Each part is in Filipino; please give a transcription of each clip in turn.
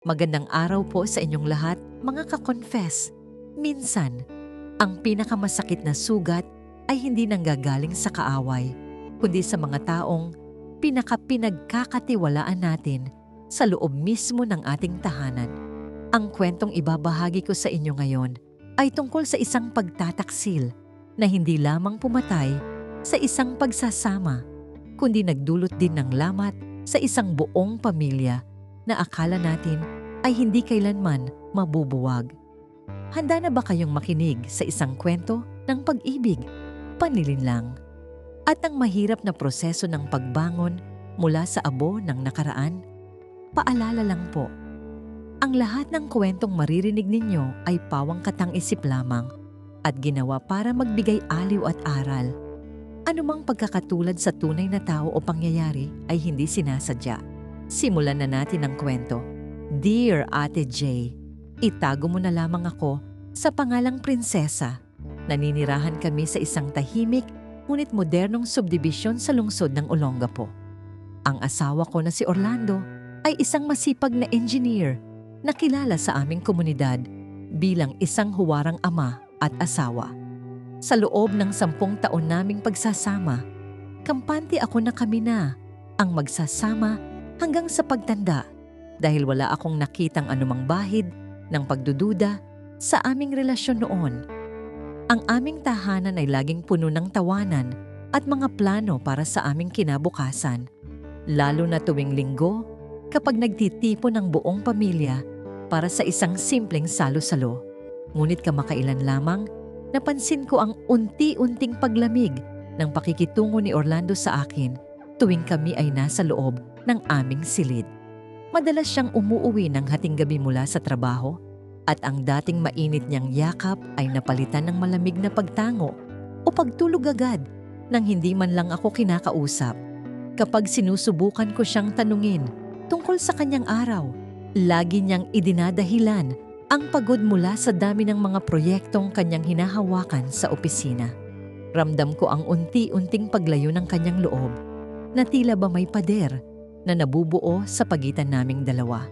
Magandang araw po sa inyong lahat, mga ka-confess. Minsan, ang pinakamasakit na sugat ay hindi nanggagaling sa kaaway, kundi sa mga taong pinagkakatiwalaan natin sa loob mismo ng ating tahanan. Ang kwentong ibabahagi ko sa inyo ngayon ay tungkol sa isang pagtataksil na hindi lamang pumatay sa isang pagsasama, kundi nagdulot din ng lamat sa isang buong pamilya na akala natin ay hindi kailanman mabubuwag. Handa na ba kayong makinig sa isang kwento ng pag-ibig, panlilinlang, at ang mahirap na proseso ng pagbangon mula sa abo ng nakaraan? Paalala lang po, ang lahat ng kwentong maririnig ninyo ay pawang katang-isip lamang at ginawa para magbigay aliw at aral. Anumang pagkakatulad sa tunay na tao o pangyayari ay hindi sinasadya. Simulan na natin ang kwento. Dear Ate J, itago mo na lamang ako sa pangalang Prinsesa. Naninirahan kami sa isang tahimik ngunit modernong subdivision sa lungsod ng Olongapo. Ang asawa ko na si Orlando ay isang masipag na engineer na kilala sa aming komunidad bilang isang huwarang ama at asawa. Sa loob ng 10 taon naming pagsasama, kampante ako na kami na ang magsasama hanggang sa pagtanda dahil wala akong nakitang anumang bahid ng pagdududa sa aming relasyon noon. Ang aming tahanan ay laging puno ng tawanan at mga plano para sa aming kinabukasan, lalo na tuwing linggo kapag nagtitipon ang buong pamilya para sa isang simpleng salo-salo. Ngunit kamakailan lamang, napansin ko ang unti-unting paglamig ng pakikitungo ni Orlando sa akin tuwing kami ay nasa loob ng aming silid. Madalas siyang umuuwi ng hating gabi mula sa trabaho at ang dating mainit niyang yakap ay napalitan ng malamig na pagtango o pagtulog agad nang hindi man lang ako kinakausap. Kapag sinusubukan ko siyang tanungin tungkol sa kanyang araw, lagi niyang idinadahilan ang pagod mula sa dami ng mga proyektong kanyang hinahawakan sa opisina. Ramdam ko ang unti-unting paglayo ng kanyang loob na tila ba may pader na nabubuo sa pagitan naming dalawa.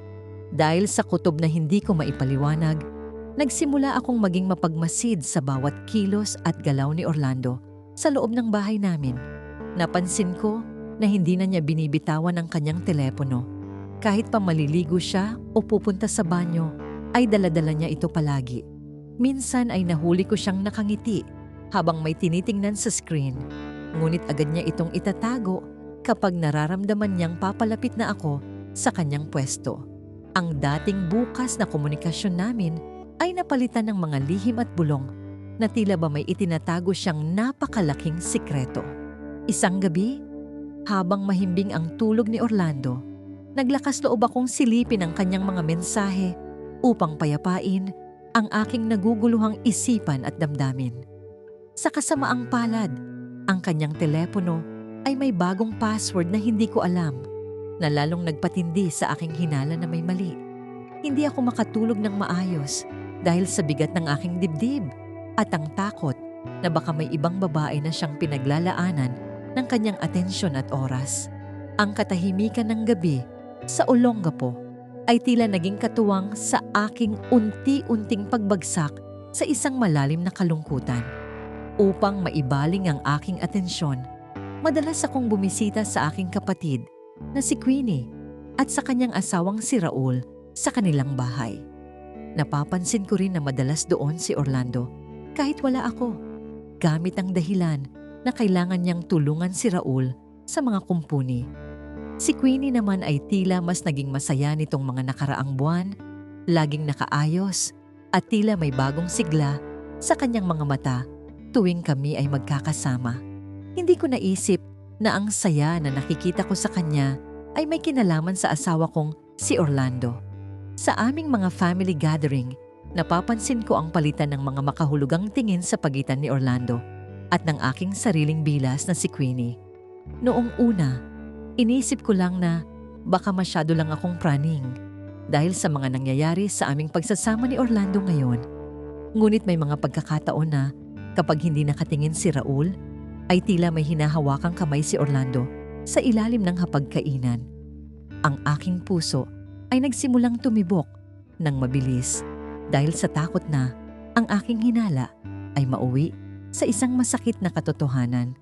Dahil sa kutob na hindi ko maipaliwanag, nagsimula akong maging mapagmasid sa bawat kilos at galaw ni Orlando sa loob ng bahay namin. Napansin ko na hindi na niya binibitawan ang kanyang telepono. Kahit pa maliligo siya o pupunta sa banyo, ay dala-dala niya ito palagi. Minsan ay nahuli ko siyang nakangiti habang may tinitingnan sa screen. Ngunit agad niya itong itatago kapag nararamdaman niyang papalapit na ako sa kanyang pwesto. Ang dating bukas na komunikasyon namin ay napalitan ng mga lihim at bulong na tila ba may itinatago siyang napakalaking sikreto. Isang gabi, habang mahimbing ang tulog ni Orlando, naglakas loob akong silipin ang kanyang mga mensahe upang payapain ang aking naguguluhang isipan at damdamin. Sa kasamaang palad, ang kanyang telepono ay may bagong password na hindi ko alam, na lalong nagpatindi sa aking hinala na may mali. Hindi ako makatulog ng maayos dahil sa bigat ng aking dibdib at ang takot na baka may ibang babae na siyang pinaglalaanan ng kanyang atensyon at oras. Ang katahimikan ng gabi sa Olongapo ay tila naging katuwang sa aking unti-unting pagbagsak sa isang malalim na kalungkutan. Upang maibaling ang aking atensyon, madalas akong bumisita sa aking kapatid na si Queenie at sa kanyang asawang si Raul sa kanilang bahay. Napapansin ko rin na madalas doon si Orlando kahit wala ako, gamit ang dahilan na kailangan niyang tulungan si Raul sa mga kumpuni. Si Queenie naman ay tila mas naging masaya nitong mga nakaraang buwan, laging nakaayos at tila may bagong sigla sa kanyang mga mata tuwing kami ay magkakasama. Hindi ko naisip na ang saya na nakikita ko sa kanya ay may kinalaman sa asawa kong si Orlando. Sa aming mga family gathering, napapansin ko ang palitan ng mga makahulugang tingin sa pagitan ni Orlando at ng aking sariling bilas na si Queenie. Noong una, inisip ko lang na baka masyado lang akong praning dahil sa mga nangyayari sa aming pagsasama ni Orlando ngayon. Ngunit may mga pagkakataon na kapag hindi nakatingin si Raul, ay tila may hinahawakang kamay si Orlando sa ilalim ng hapagkainan. Ang aking puso ay nagsimulang tumibok ng mabilis dahil sa takot na ang aking hinala ay mauwi sa isang masakit na katotohanan.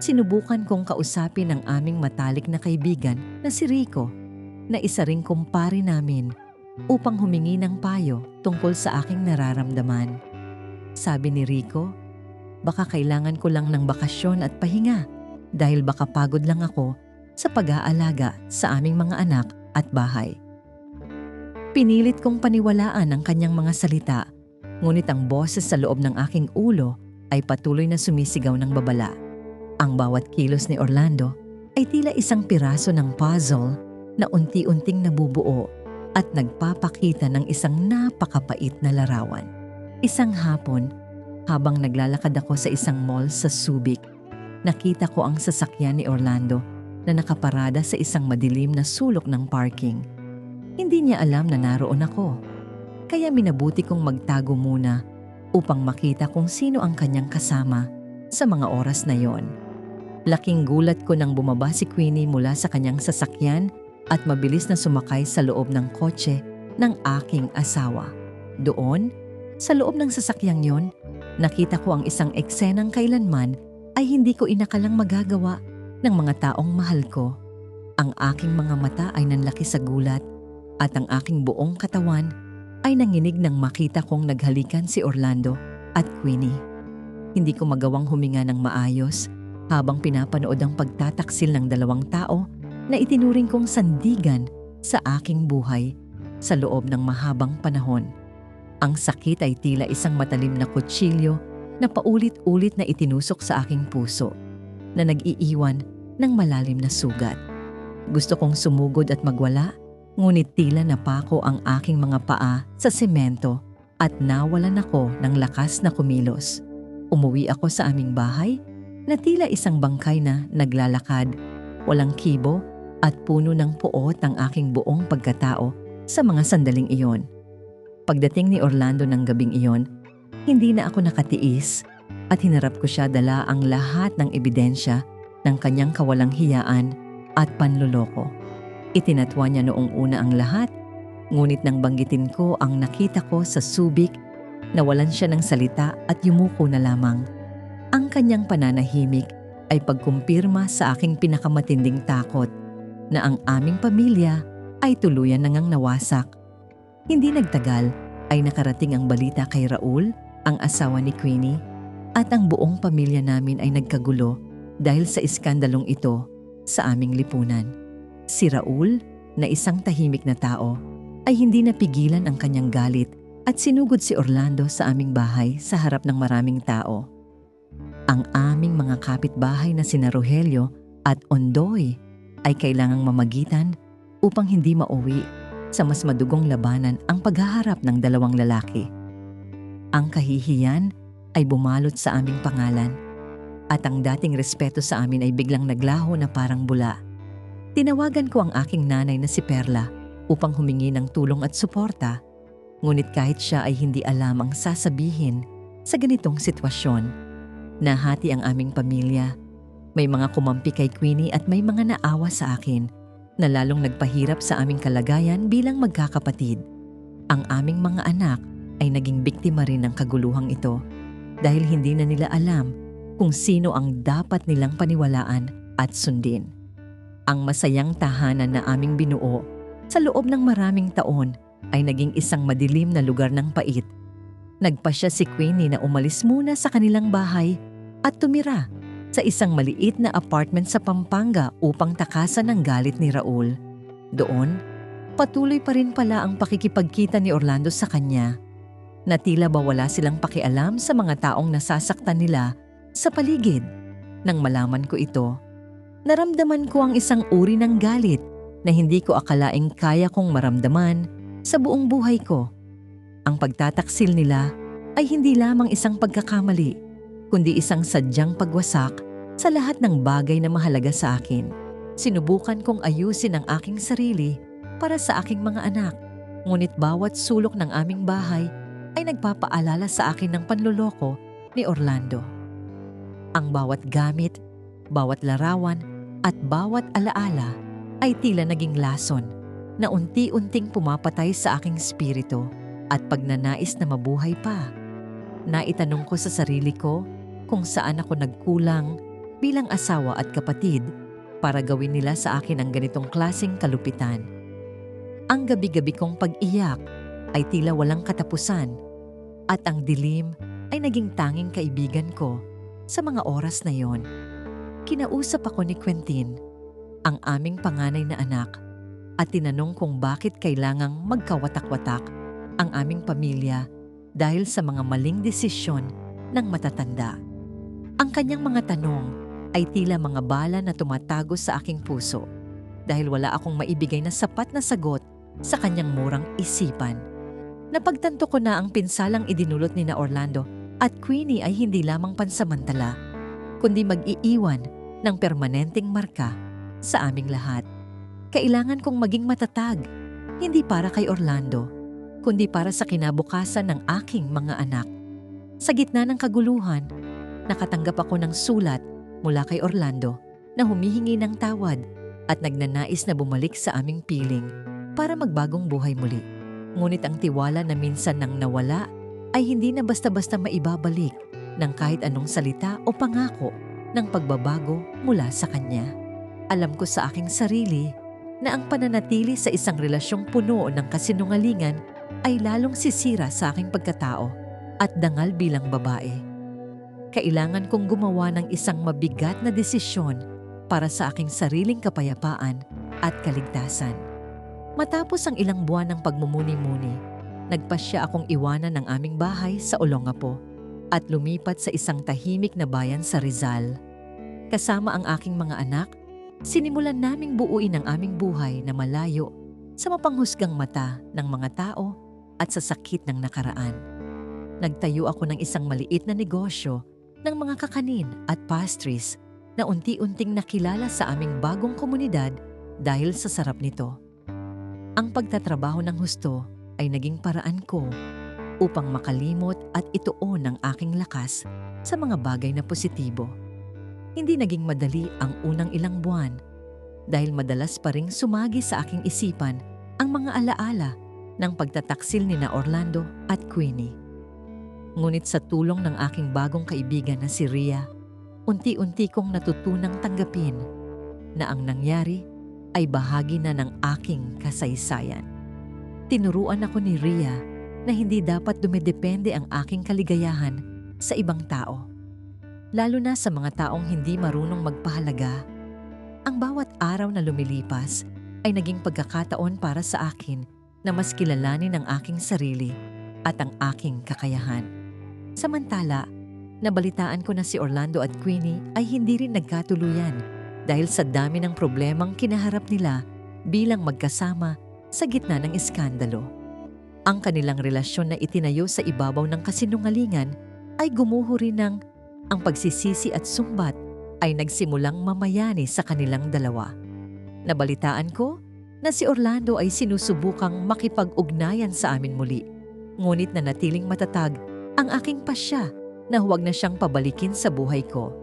Sinubukan kong kausapin ang aming matalik na kaibigan na si Rico, na isa ring kumpare namin, upang humingi ng payo tungkol sa aking nararamdaman. Sabi ni Rico, baka kailangan ko lang ng bakasyon at pahinga dahil baka pagod lang ako sa pag-aalaga sa aming mga anak at bahay. Pinilit kong paniwalaan ang kanyang mga salita, ngunit ang boses sa loob ng aking ulo ay patuloy na sumisigaw ng babala. Ang bawat kilos ni Orlando ay tila isang piraso ng puzzle na unti-unting nabubuo at nagpapakita ng isang napakapait na larawan. Isang hapon, habang naglalakad ako sa isang mall sa Subic, nakita ko ang sasakyan ni Orlando na nakaparada sa isang madilim na sulok ng parking. Hindi niya alam na naroon ako, kaya minabuti kong magtago muna upang makita kung sino ang kanyang kasama sa mga oras na yon. Laking gulat ko nang bumaba si Queenie mula sa kanyang sasakyan at mabilis na sumakay sa loob ng kotse ng aking asawa. Doon, sa loob ng sasakyang yon, nakita ko ang isang eksenang kailanman ay hindi ko inakalang magagawa ng mga taong mahal ko. Ang aking mga mata ay nanlaki sa gulat at ang aking buong katawan ay nanginig nang makita kong naghalikan si Orlando at Queenie. Hindi ko magawang huminga ng maayos habang pinapanood ang pagtataksil ng dalawang tao na itinuring kong sandigan sa aking buhay sa loob ng mahabang panahon. Ang sakit ay tila isang matalim na kutsilyo na paulit-ulit na itinusok sa aking puso na nag-iiwan ng malalim na sugat. Gusto kong sumugod at magwala, ngunit tila napako ang aking mga paa sa semento at nawalan ako ng lakas na kumilos. Umuwi ako sa aming bahay na tila isang bangkay na naglalakad, walang kibo at puno ng puot ang aking buong pagkatao sa mga sandaling iyon. Pagdating ni Orlando ng gabing iyon, hindi na ako nakatiis at hinarap ko siya dala ang lahat ng ebidensya ng kanyang kawalang hiyaan at panloloko. Itinatwa niya noong una ang lahat, ngunit nang banggitin ko ang nakita ko sa Subic, nawalan siya ng salita at yumuko na lamang. Ang kanyang pananahimik ay pagkumpirma sa aking pinakamatinding takot na ang aming pamilya ay tuluyan nang nawasak. Hindi nagtagal ay nakarating ang balita kay Raul, ang asawa ni Queenie, at ang buong pamilya namin ay nagkagulo dahil sa iskandalong ito sa aming lipunan. Si Raul, na isang tahimik na tao, ay hindi napigilan ang kanyang galit at sinugod si Orlando sa aming bahay sa harap ng maraming tao. Ang aming mga kapitbahay na sina Rogelio at Ondoy ay kailangang mamagitan upang hindi mauwi sa mas madugong labanan ang paghaharap ng dalawang lalaki. Ang kahihiyan ay bumalot sa aming pangalan at ang dating respeto sa amin ay biglang naglaho na parang bula. Tinawagan ko ang aking nanay na si Perla upang humingi ng tulong at suporta, ngunit kahit siya ay hindi alam ang sasabihin sa ganitong sitwasyon. Nahati ang aming pamilya. May mga kumampi kay Queenie at may mga naawa sa akin na lalong nagpahirap sa aming kalagayan bilang magkakapatid. Ang aming mga anak ay naging biktima rin ng kaguluhang ito dahil hindi na nila alam kung sino ang dapat nilang paniwalaan at sundin. Ang masayang tahanan na aming binuo sa loob ng maraming taon ay naging isang madilim na lugar ng pait. Nagpasya si Queenie na umalis muna sa kanilang bahay at tumira sa isang maliit na apartment sa Pampanga upang takasan ng galit ni Raul. Doon, patuloy pa rin pala ang pakikipagkita ni Orlando sa kanya, na tila ba wala silang pakialam sa mga taong nasasaktan nila sa paligid. Nang malaman ko ito, naramdaman ko ang isang uri ng galit na hindi ko akalaing kaya kong maramdaman sa buong buhay ko. Ang pagtataksil nila ay hindi lamang isang pagkakamali, kundi isang sadyang pagwasak sa lahat ng bagay na mahalaga sa akin. Sinubukan kong ayusin ang aking sarili para sa aking mga anak, ngunit bawat sulok ng aming bahay ay nagpapaalala sa akin ng panloloko ni Orlando. Ang bawat gamit, bawat larawan, at bawat alaala ay tila naging lason na unti-unting pumapatay sa aking spirito at pagnanais na mabuhay pa. Naitanong ko sa sarili ko kung saan ako nagkulang bilang asawa at kapatid para gawin nila sa akin ang ganitong klaseng kalupitan. Ang gabi-gabi kong pag-iyak ay tila walang katapusan at ang dilim ay naging tanging kaibigan ko sa mga oras na yon. Kinausap ako ni Quentin, ang aming panganay na anak, at tinanong kung bakit kailangang magkawatak-watak ang aming pamilya dahil sa mga maling desisyon ng matatanda. Ang kanyang mga tanong ay tila mga bala na tumatago sa aking puso dahil wala akong maibigay na sapat na sagot sa kanyang murang isipan. Napagtanto ko na ang pinsalang idinulot ni na Orlando at Queenie ay hindi lamang pansamantala, kundi mag-iiwan ng permanenteng marka sa aming lahat. Kailangan kong maging matatag, hindi para kay Orlando, kundi para sa kinabukasan ng aking mga anak. Sa gitna ng kaguluhan, nakatanggap ako ng sulat mula kay Orlando na humihingi ng tawad at nagnanais na bumalik sa aming piling para magbagong buhay muli. Ngunit ang tiwala na minsan nang nawala ay hindi na basta-basta maibabalik ng kahit anong salita o pangako ng pagbabago mula sa kanya. Alam ko sa aking sarili na ang pananatili sa isang relasyong puno ng kasinungalingan ay lalong sisira sa aking pagkatao at dangal bilang babae. Kailangan kong gumawa ng isang mabigat na desisyon para sa aking sariling kapayapaan at kaligtasan. Matapos ang ilang buwan ng pagmumuni-muni, nagpasya akong iwanan ng aming bahay sa Olongapo at lumipat sa isang tahimik na bayan sa Rizal. Kasama ang aking mga anak, sinimulan naming buuin ang aming buhay na malayo sa mapanghusgang mata ng mga tao at sa sakit ng nakaraan. Nagtayo ako ng isang maliit na negosyo ng mga kakanin at pastries na unti-unting nakilala sa aming bagong komunidad dahil sa sarap nito. Ang pagtatrabaho ng husto ay naging paraan ko upang makalimot at ituon ang aking lakas sa mga bagay na positibo. Hindi naging madali ang unang ilang buwan dahil madalas pa ring sumagi sa aking isipan ang mga alaala ng pagtataksil ni na Orlando at Queenie. Ngunit sa tulong ng aking bagong kaibigan na si Rhea, unti-unti kong natutunang tanggapin na ang nangyari ay bahagi na ng aking kasaysayan. Tinuruan ako ni Rhea na hindi dapat dumedepende ang aking kaligayahan sa ibang tao. Lalo na sa mga taong hindi marunong magpahalaga. Ang bawat araw na lumilipas ay naging pagkakataon para sa akin na mas kilalanin ang aking sarili at ang aking kakayahan. Samantala, nabalitaan ko na si Orlando at Queenie ay hindi rin nagkatuluyan dahil sa dami ng problemang kinaharap nila bilang magkasama sa gitna ng iskandalo. Ang kanilang relasyon na itinayo sa ibabaw ng kasinungalingan ay gumuho rin ng ang pagsisisi at sumbat ay nagsimulang mamayani sa kanilang dalawa. Nabalitaan ko na si Orlando ay sinusubukang makipag-ugnayan sa amin muli. Ngunit nanatiling matatag ang aking pasya na huwag na siyang pabalikin sa buhay ko.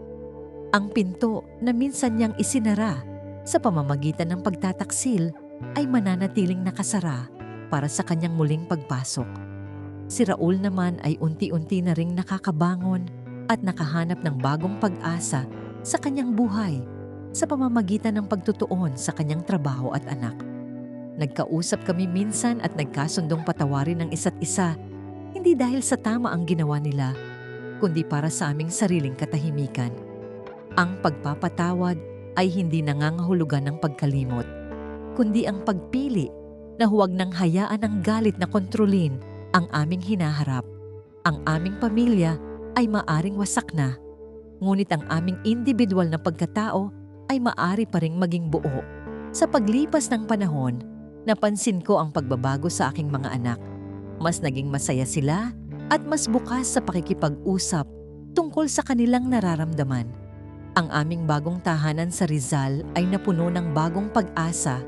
Ang pinto na minsan niyang isinara sa pamamagitan ng pagtataksil ay mananatiling nakasara para sa kanyang muling pagpasok. Si Raul naman ay unti-unti na ring nakakabangon at nakahanap ng bagong pag-asa sa kanyang buhay sa pamamagitan ng pagtutuon sa kanyang trabaho at anak. Nagkausap kami minsan at nagkasundong patawarin ng isa't isa, hindi dahil sa tama ang ginawa nila, kundi para sa aming sariling katahimikan. Ang pagpapatawad ay hindi nangangahulugan ng pagkalimot, kundi ang pagpili na huwag nang hayaan ng galit na kontrolin ang aming hinaharap. Ang aming pamilya ay maaring wasak na, ngunit ang aming individual na pagkatao ay maari pa ring maging buo. Sa paglipas ng panahon, napansin ko ang pagbabago sa aking mga anak. Mas naging masaya sila at mas bukas sa pakikipag-usap tungkol sa kanilang nararamdaman. Ang aming bagong tahanan sa Rizal ay napuno ng bagong pag-asa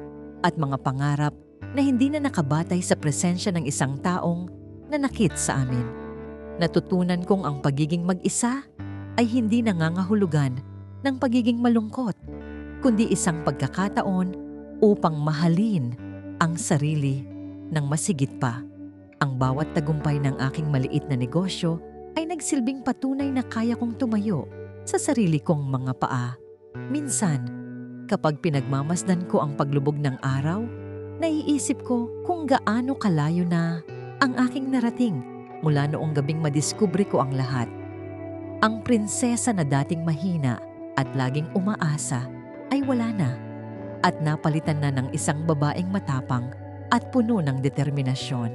at mga pangarap na hindi na nakabatay sa presensya ng isang taong nanakit sa amin. Natutunan kong ang pagiging mag-isa ay hindi nangangahulugan ng pagiging malungkot, kundi isang pagkakataon upang mahalin ang sarili ng masigit pa. Ang bawat tagumpay ng aking maliit na negosyo ay nagsilbing patunay na kaya kong tumayo sa sarili kong mga paa. Minsan, kapag pinagmamasdan ko ang paglubog ng araw, naiisip ko kung gaano kalayo na ang aking narating mula noong gabing madiskubre ko ang lahat. Ang prinsesa na dating mahina at laging umaasa ay wala na at napalitan na ng isang babaeng matapang at puno ng determinasyon.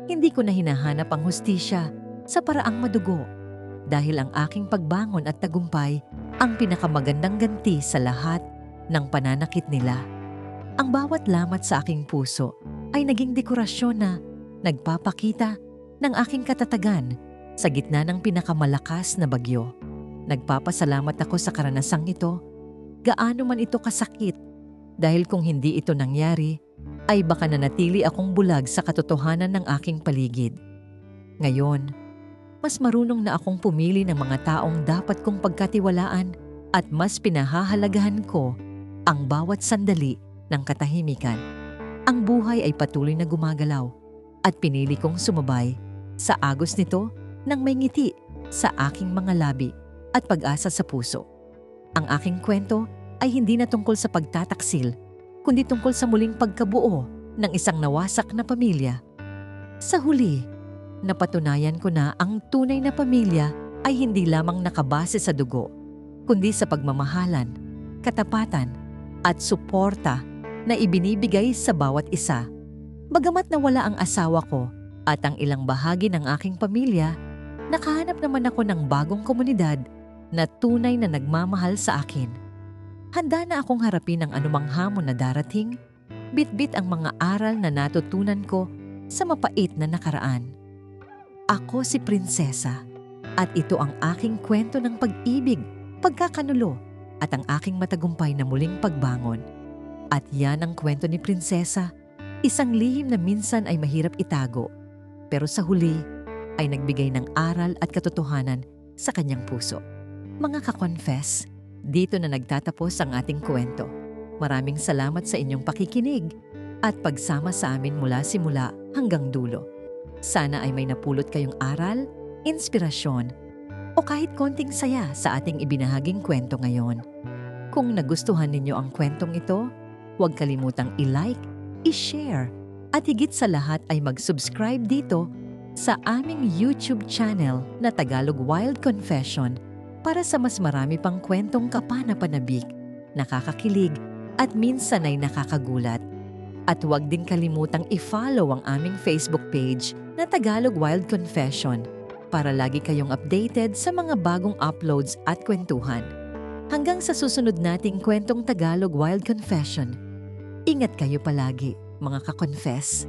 Hindi ko na hinahanap ang hustisya sa paraang madugo dahil ang aking pagbangon at tagumpay ang pinakamagandang ganti sa lahat ng pananakit nila. Ang bawat lamat sa aking puso ay naging dekorasyon na nagpapakita ng aking katatagan sa gitna ng pinakamalakas na bagyo. Nagpapasalamat ako sa karanasang ito, gaano man ito kasakit, dahil kung hindi ito nangyari, ay baka nanatili akong bulag sa katotohanan ng aking paligid. Ngayon, mas marunong na akong pumili ng mga taong dapat kong pagkatiwalaan at mas pinahahalagahan ko ang bawat sandali ng katahimikan. Ang buhay ay patuloy na gumagalaw at pinili kong sumabay sa agos nito nang may ngiti sa aking mga labi at pag-asa sa puso. Ang aking kwento ay hindi na tungkol sa pagtataksil, kundi tungkol sa muling pagkabuo ng isang nawasak na pamilya. Sa huli, napatunayan ko na ang tunay na pamilya ay hindi lamang nakabase sa dugo, kundi sa pagmamahalan, katapatan, at suporta na ibinibigay sa bawat isa. Bagamat nawala ang asawa ko at ang ilang bahagi ng aking pamilya, nakahanap naman ako ng bagong komunidad na tunay na nagmamahal sa akin. Handa na akong harapin ang anumang hamon na darating, bitbit ang mga aral na natutunan ko sa mapait na nakaraan. Ako si Prinsesa at ito ang aking kwento ng pag-ibig, pagkakanulo at ang aking matagumpay na muling pagbangon. At yan ang kwento ni Prinsesa, isang lihim na minsan ay mahirap itago, pero sa huli ay nagbigay ng aral at katotohanan sa kanyang puso. Mga ka-confess, dito na nagtatapos ang ating kwento. Maraming salamat sa inyong pakikinig at pagsama sa amin mula simula hanggang dulo. Sana ay may napulot kayong aral, inspirasyon, o kahit konting saya sa ating ibinahaging kwento ngayon. Kung nagustuhan ninyo ang kwentong ito, huwag kalimutang i-like, i-share, at higit sa lahat ay mag-subscribe dito sa aming YouTube channel na Tagalog Wild Confession para sa mas marami pang kwentong kapanapanabik, nakakakilig at minsan ay nakakagulat. At huwag din kalimutang i-follow ang aming Facebook page na Tagalog Wild Confession para lagi kayong updated sa mga bagong uploads at kwentuhan. Hanggang sa susunod nating kwentong Tagalog Wild Confession, ingat kayo palagi, mga ka-confess.